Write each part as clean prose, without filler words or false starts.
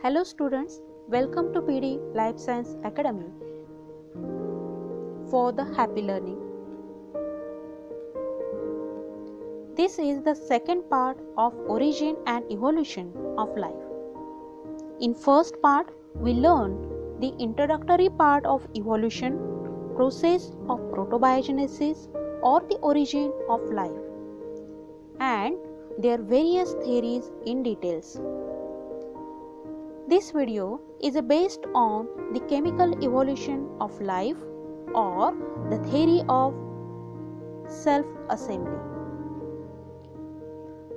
Hello students, welcome to PD Life Science Academy for the happy learning. This is the second part of origin and evolution of life. In first part, we learned the introductory part of evolution, process of protobiogenesis or the origin of life, and their various theories in details. This video is based on the chemical evolution of life or the theory of self-assembly.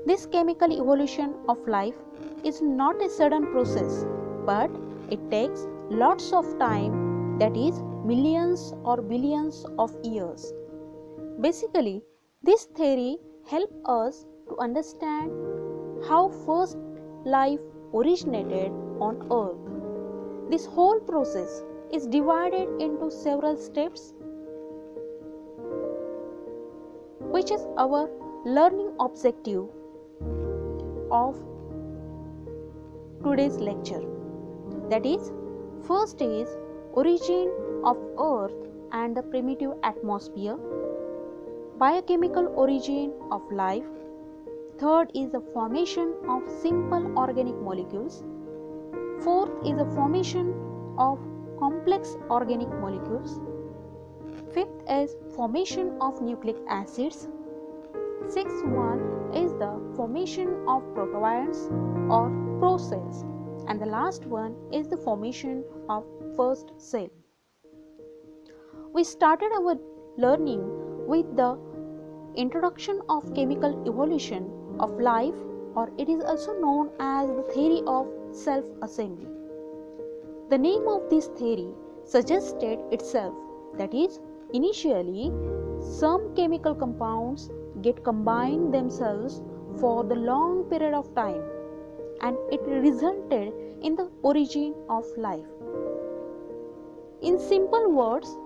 This chemical evolution of life is not a sudden process, but it takes lots of time, that is millions or billions of years. Basically, this theory helps us to understand how first life originated on earth. This whole process is divided into several steps, which is our learning objective of today's lecture. That is, first is origin of earth and the primitive atmosphere, biochemical origin of life. Third is the formation of simple organic molecules. Fourth is the formation of complex organic molecules. Fifth is formation of nucleic acids. Sixth one is the formation of protobions or protocells. And the last one is the formation of first cell. We started our learning with the introduction of chemical evolution of life, or it is also known as the theory of self-assembly. The name of this theory suggested itself, that is, initially some chemical compounds get combined themselves for the long period of time, and it resulted in the origin of life. In simple words,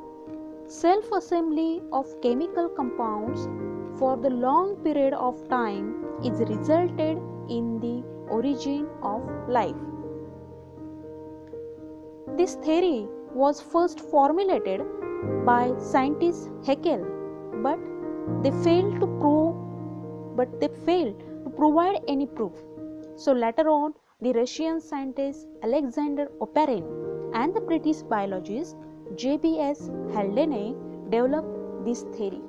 self-assembly of chemical compounds for the long period of time is resulted in the origin of life. This theory was first formulated by scientist Haeckel, but they failed to provide any proof. So later on, the Russian scientist Alexander Oparin and the British biologist J.B.S. Haldane developed this theory.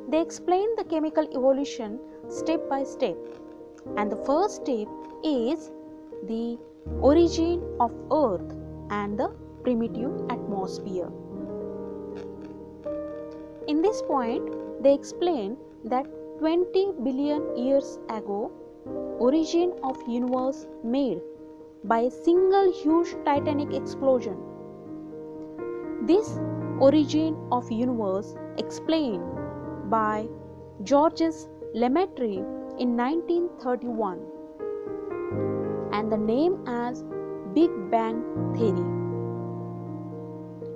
They explained the chemical evolution step by step, and the first step is the origin of earth and the primitive atmosphere. In this point, they explain that 20 billion years ago, origin of universe made by a single huge titanic explosion. This origin of universe explained by Georges Lemaitre in 1931 and the name as Big Bang Theory.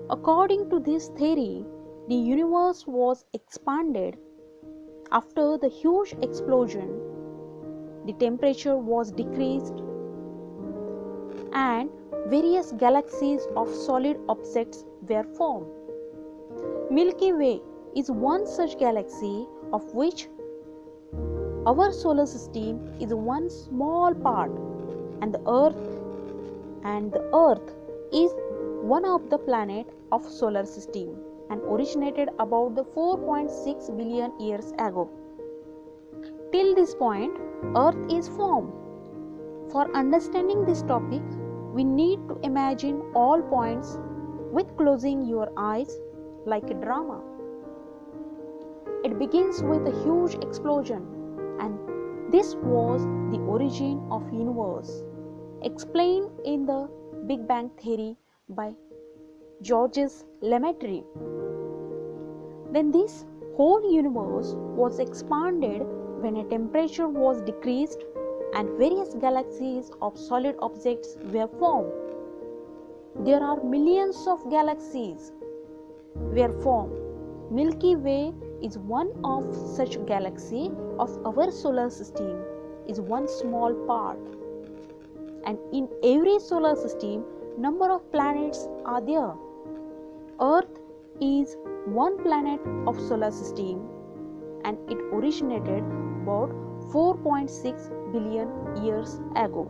According to this theory, the universe was expanded after the huge explosion. The temperature was decreased and various galaxies of solid objects were formed. Milky Way is one such galaxy, of which our solar system is one small part, and the earth is one of the planet of solar system and originated about the 4.6 billion years ago. Till this point, earth is formed. For understanding this topic, we need to imagine all points with closing your eyes like a drama. It begins with a huge explosion, and this was the origin of universe, explained in the Big Bang Theory by Georges Lemaitre. Then this whole universe was expanded when a temperature was decreased and various galaxies of solid objects were formed. There are millions of galaxies were formed. Milky Way is one of such galaxy of our solar system, is one small part. and in every solar system, number of planets are there. Earth is one planet of solar system and it originated about 4.6 billion years ago.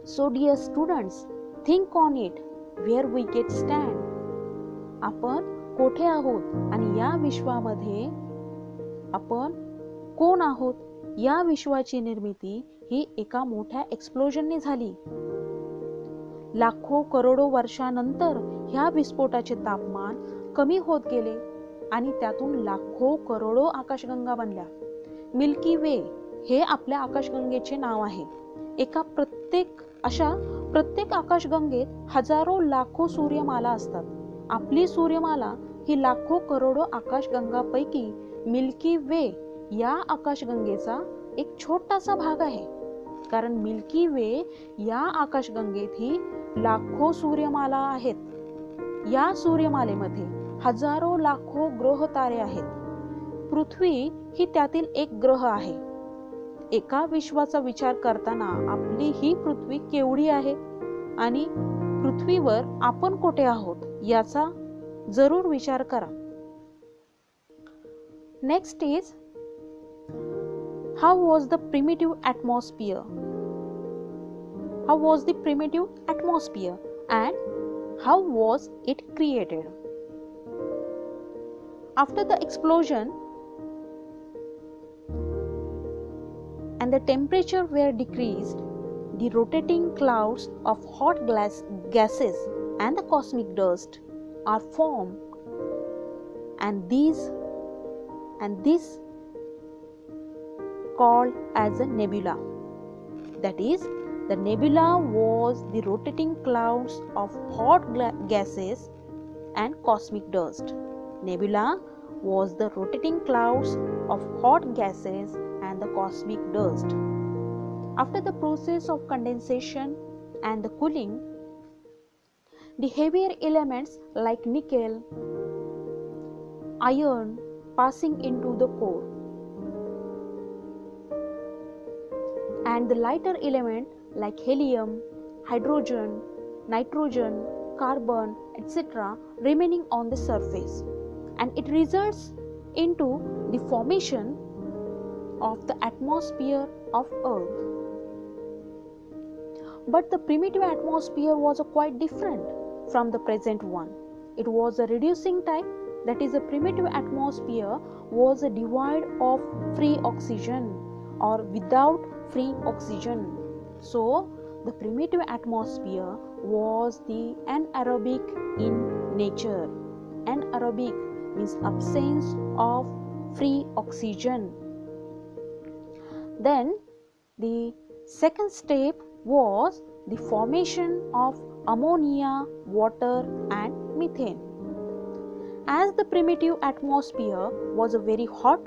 So dear students, think on it, where we get stand. आपण कोठे आहोत आणि या विश्वामध्ये आपण कोण आहोत? या विश्वाची निर्मिती ही एका मोठ्या एक्सप्लोजनने झाली. लाखो करोडो वर्षानंतर ह्या विस्फोटाचे तापमान कमी होत गेले आणि त्यातून लाखो करोडो आकाशगंगा बनल्या. मिल्की वे हे आपल्या आकाशगंगेचे नाव आहे. प्रत्येक आकाशगंगेत हजारो लाखो सूर्यमाला असतात. आपली सूर्यमाला ही लाखो करोडो आकाशगंगापैकी मिल्की वे या आकाशगंगेचा एक छोटासा भाग आहे. कारण मिल्की वे या आकाशगंगेत ही लाखो सूर्यमाला आहेत. या सूर्यमालेमध्ये हजारो लाखो ग्रह तारे आहेत. पृथ्वी ही त्यातील एक ग्रह आहे. एका विश्वाचा विचार करताना आपली ही पृथ्वी केवढी आहे आणि पृथ्वीवर आपण कोठे आहोत याचा जरूर विचार करा. Next is how was the primitive atmosphere? How was the primitive atmosphere and how was it created? After the explosion and the temperature were decreased, the rotating clouds of hot gases and the cosmic dust are formed, and this called as a nebula. That is, the nebula was the rotating clouds of hot gases and cosmic dust. Nebula was the rotating clouds of hot gases and the cosmic dust. After the process of condensation and the cooling, the heavier elements like nickel, iron passing into the core, and the lighter element like helium, hydrogen, nitrogen, carbon, etc. remaining on the surface, and it results into the formation of the atmosphere of Earth. But the primitive atmosphere was quite different from the present one. It was a reducing type, that is, a primitive atmosphere was a divide of free oxygen or without free oxygen. So the primitive atmosphere was the anaerobic in nature. Anaerobic means absence of free oxygen. Then the second step was the formation of ammonia, water and methane. As the primitive atmosphere was very hot,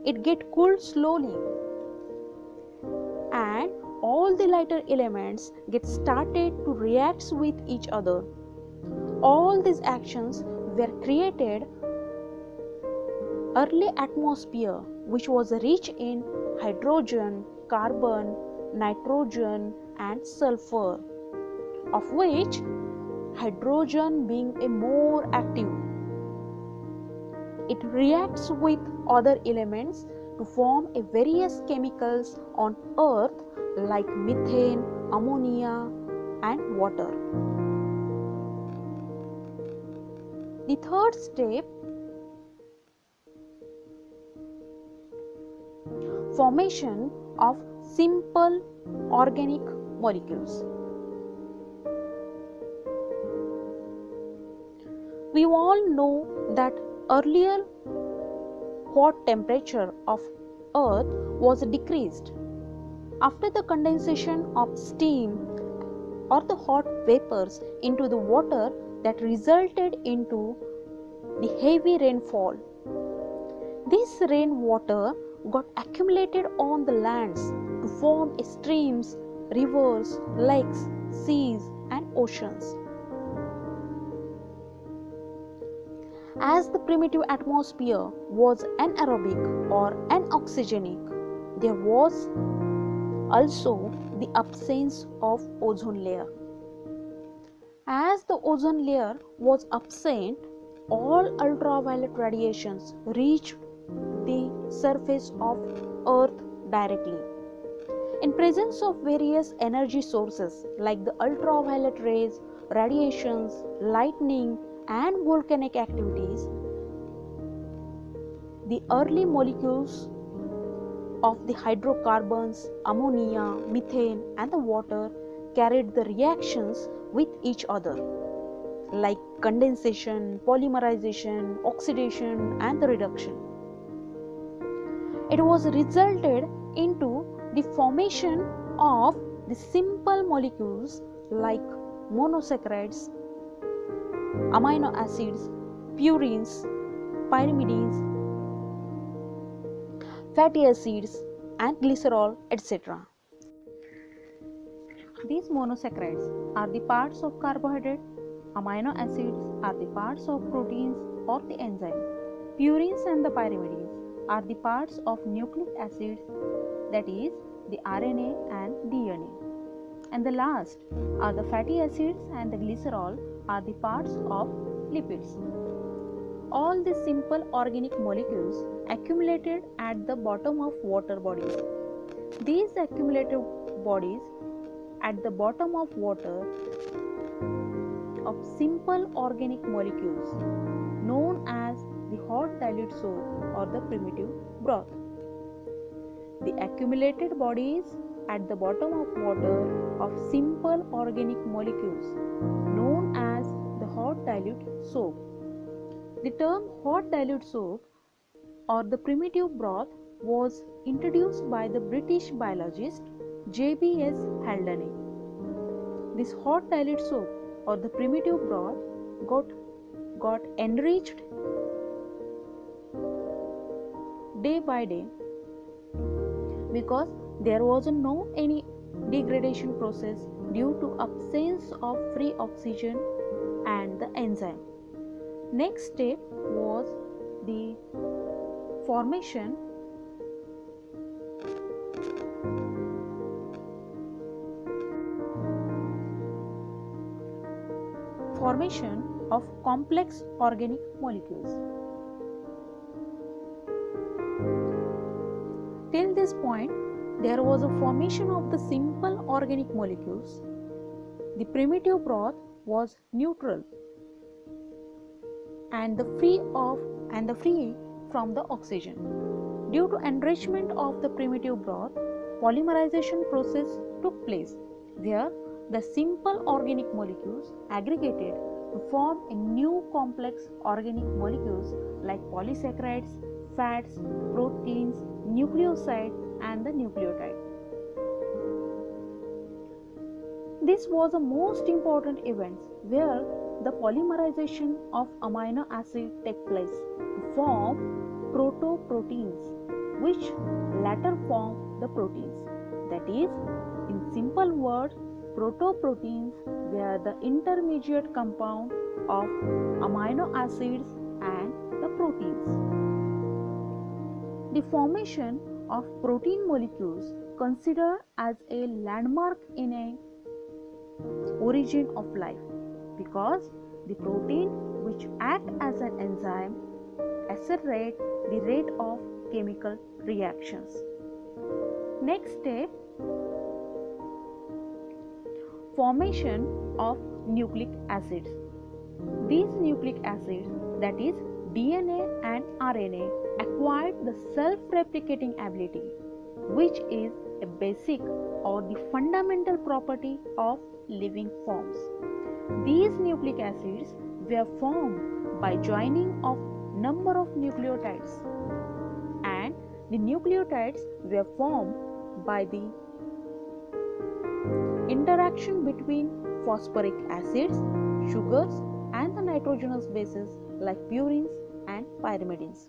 it get cooled slowly, and all the lighter elements get started to react with each other. All these actions were created early atmosphere, which was rich in hydrogen, carbon, nitrogen and sulfur, of which hydrogen being a more active. It reacts with other elements to form a various chemicals on Earth like methane, ammonia and water. The third step, formation of simple organic molecules. We all know that earlier hot temperature of Earth was decreased after the condensation of steam or the hot vapors into the water that resulted into the heavy rainfall. This rainwater got accumulated on the lands to form streams, rivers, lakes, seas and oceans. As the primitive atmosphere was anaerobic or anoxygenic, there was also the absence of ozone layer. As the ozone layer was absent, all ultraviolet radiations reached the surface of Earth directly. In presence of various energy sources like the ultraviolet rays, radiations, lightning, and volcanic activities, the early molecules of the hydrocarbons, ammonia, methane, and the water carried the reactions with each other, like condensation, polymerization, oxidation, and the reduction. It was resulted into the formation of the simple molecules like monosaccharides, amino acids, purines, pyrimidines, fatty acids, and glycerol, etc. These monosaccharides are the parts of carbohydrate, amino acids are the parts of proteins or the enzymes, purines and the pyrimidines are the parts of nucleic acids, that is the RNA and DNA. And the last are the fatty acids and the glycerol are the parts of lipids. All these simple organic molecules accumulated at the bottom of water bodies. These accumulated bodies at the bottom of water of simple organic molecules known as the hot dilute soap or the primitive broth. The accumulated bodies at the bottom of water of simple organic molecules known as the hot dilute soap. The term hot dilute soap or the primitive broth was introduced by the British biologist J.B.S. Haldane. This hot dilute soap or the primitive broth got enriched day by day because there was no any degradation process due to absence of free oxygen and the enzyme. Next step was the formation of complex organic molecules. Till this point, there was a formation of the simple organic molecules. The primitive broth was neutral and free from the oxygen. Due to enrichment of the primitive broth, polymerization process took place where the simple organic molecules aggregated to form a new complex organic molecules like polysaccharides, fats, proteins, nucleoside and the nucleotide. This was the most important event where the polymerization of amino acid take place to form protoproteins, which later form the proteins. That is, in simple words, protoproteins were the intermediate compound of amino acids and the proteins. The formation of protein molecules considered as a landmark in a origin of life, because the protein which act as an enzyme accelerate the rate of chemical reactions. Next step, formation of nucleic acids. These nucleic acids, that is DNA and RNA, acquired the self-replicating ability, which is a basic or the fundamental property of living forms. These nucleic acids were formed by joining of number of nucleotides, and the nucleotides were formed by the interaction between phosphoric acids, sugars and the nitrogenous bases like purines and pyrimidines.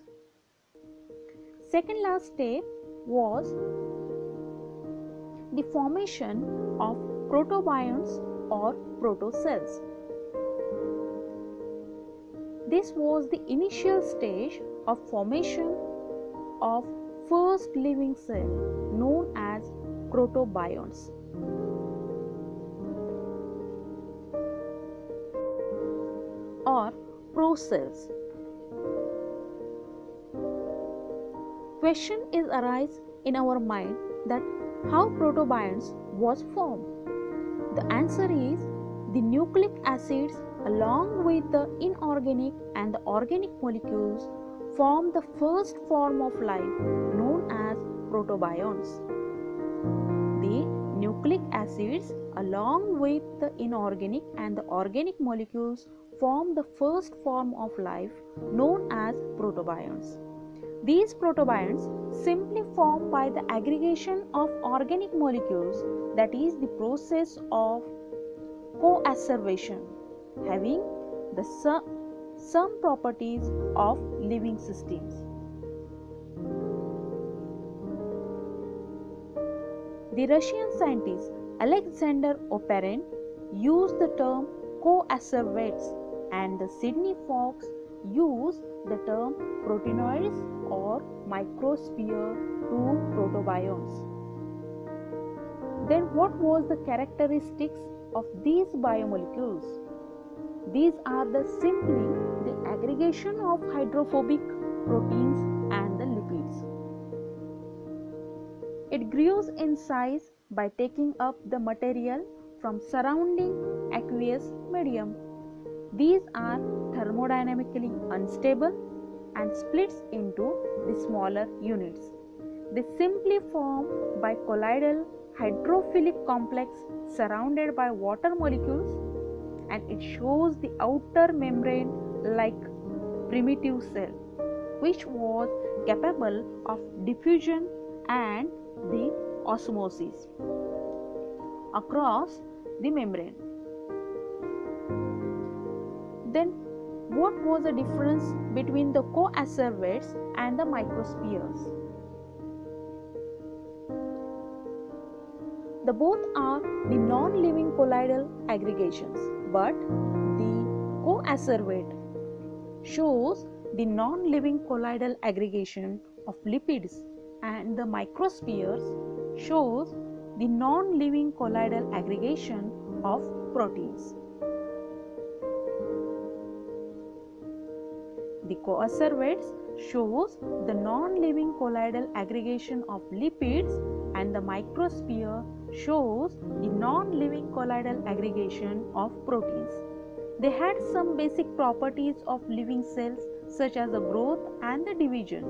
Second last step was the formation of protobions or protocells. This was the initial stage of formation of first living cell known as protobions. Or procells. Question is arise in our mind that how protobions was formed. The answer is the nucleic acids along with the inorganic and the organic molecules form the first form of life known as protobions. The nucleic acids along with the inorganic and the organic molecules form the first form of life known as protobions. These protobions simply form by the aggregation of organic molecules, that is the process of co-aggregation, having the some properties of living systems. The Russian scientist Alexander Oparin used the term co-aggregates, and the Sydney Fox used the term proteinoids or microsphere to protobions. Then what was the characteristics of these biomolecules? These are simply the aggregation of hydrophobic proteins and the lipids. It grows in size by taking up the material from surrounding aqueous medium. These are thermodynamically unstable and splits into the smaller units. They simply form by colloidal hydrophilic complex surrounded by water molecules, and it shows the outer membrane like primitive cell, which was capable of diffusion and the osmosis across the membrane. Then what was the difference between the co-aggregates and the microspheres? The both are the non-living colloidal aggregations, but the co-aggregate shows the non-living colloidal aggregation of lipids, and the microspheres shows the non-living colloidal aggregation of proteins. The co-aggregates shows the non-living colloidal aggregation of lipids, and the microsphere shows the non-living colloidal aggregation of proteins. They had some basic properties of living cells such as the growth and the division,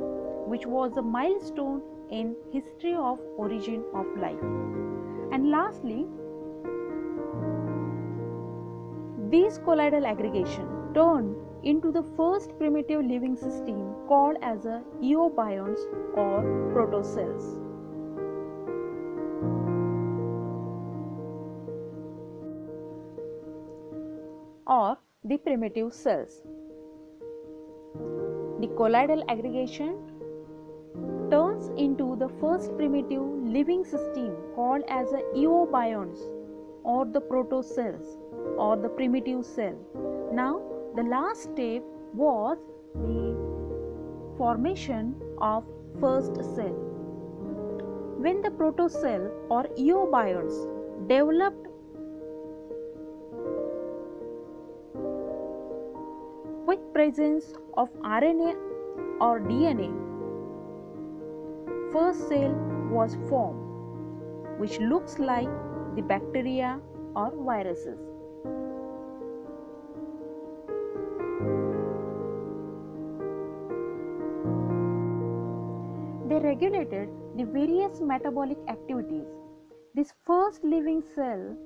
which was a milestone in history of origin of life. And lastly, these colloidal aggregation turned into the first primitive living system called as a eobionts or protocells. Or the primitive cells. The colloidal aggregation turns into the first primitive living system called as a eobionts or the protocells or the primitive cell. Now the last step was the formation of first cell. When the protocell or eobionts developed with presence of RNA or DNA, first cell was formed, which looks like the bacteria or viruses. They regulated the various metabolic activities. This first living cell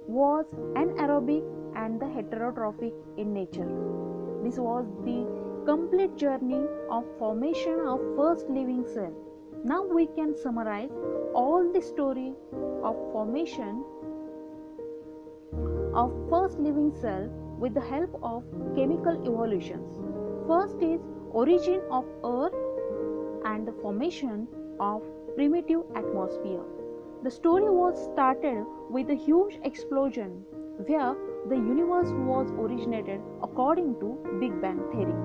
was anaerobic and the heterotrophic in nature. This was the complete journey of formation of first living cell. Now we can summarize all the story of formation of first living cell with the help of chemical evolutions. First is origin of earth and the formation of primitive atmosphere. The story was started with a huge explosion where the universe was originated according to Big Bang theory.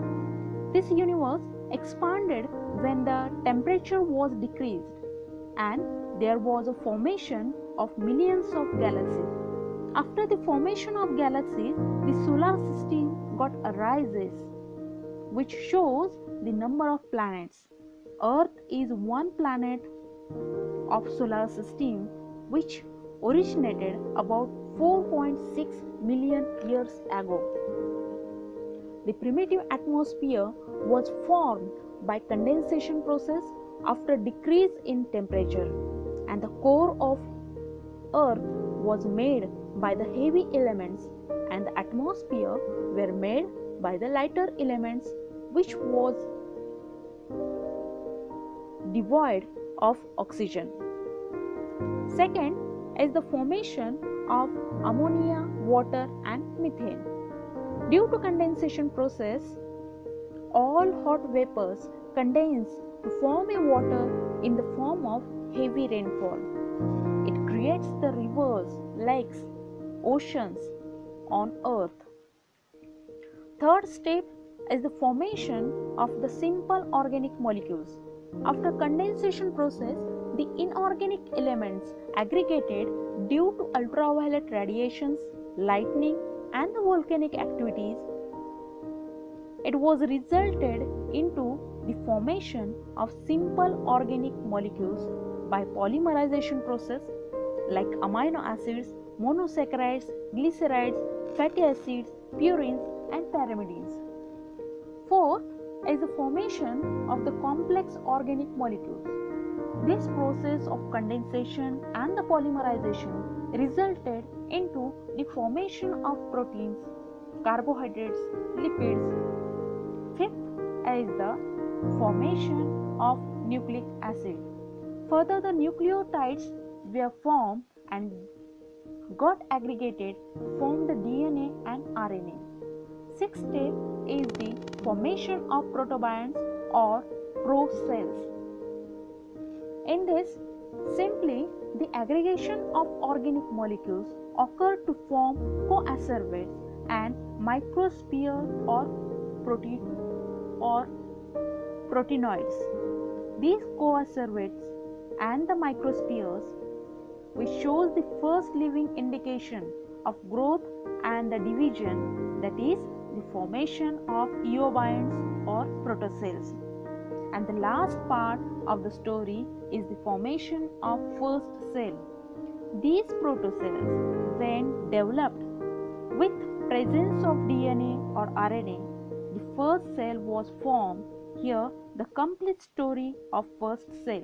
This universe expanded when the temperature was decreased. and there was a formation of millions of galaxies. After the formation of galaxies, the solar system got arises, which shows the number of planets. Earth is one planet of solar system which originated about 4.6 million years ago. The primitive atmosphere was formed by condensation process after decrease in temperature, and the core of Earth was made by the heavy elements and the atmosphere were made by the lighter elements, which was devoid of oxygen. Second is the formation of ammonia, water and methane. Due to condensation process, all hot vapors condense to form a water in the form of heavy rainfall. It creates the rivers, lakes, oceans on Earth. Third step is the formation of the simple organic molecules. After condensation process, the inorganic elements aggregated due to ultraviolet radiations, lightning and the volcanic activities. It was resulted into the formation of simple organic molecules by polymerization process like amino acids, monosaccharides, glycerides, fatty acids, purines and pyrimides. Fourth is the formation of the complex organic molecules. This process of condensation and the polymerization resulted into the formation of proteins, carbohydrates, lipids. Fifth is the formation of nucleic acid. Further, the nucleotides were formed and got aggregated, formed the DNA and RNA. Sixth step is the formation of protobions or procells. In this, simply the aggregation of organic molecules occur to form coacervates and microsphere or proteinoids. These coacervates and the microspheres, which shows the first living indication of growth and the division, that is the formation of eobionts or protocells. And the last part of the story is the formation of first cell. These protocells, when developed with presence of DNA or RNA, the first cell was formed. Here the complete story of first cell.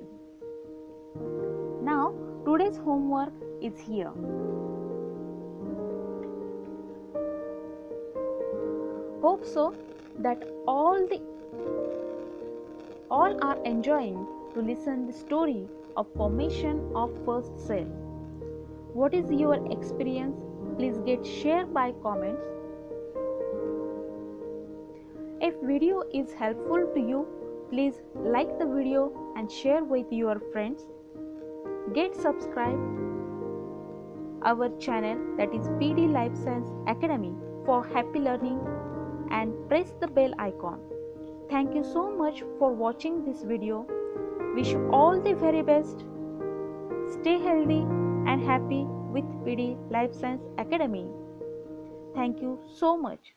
Now today's homework is here. Hope so that all are enjoying to listen the story of formation of first cell. What is your experience? Please get shared by comments. If video is helpful to you, please like the video and share with your friends. Get subscribe our channel, that is PD Life Science Academy, for happy learning and press the bell icon. Thank you so much for watching this video. Wish you all the very best. Stay healthy and happy with PD Life Science Academy. Thank you so much.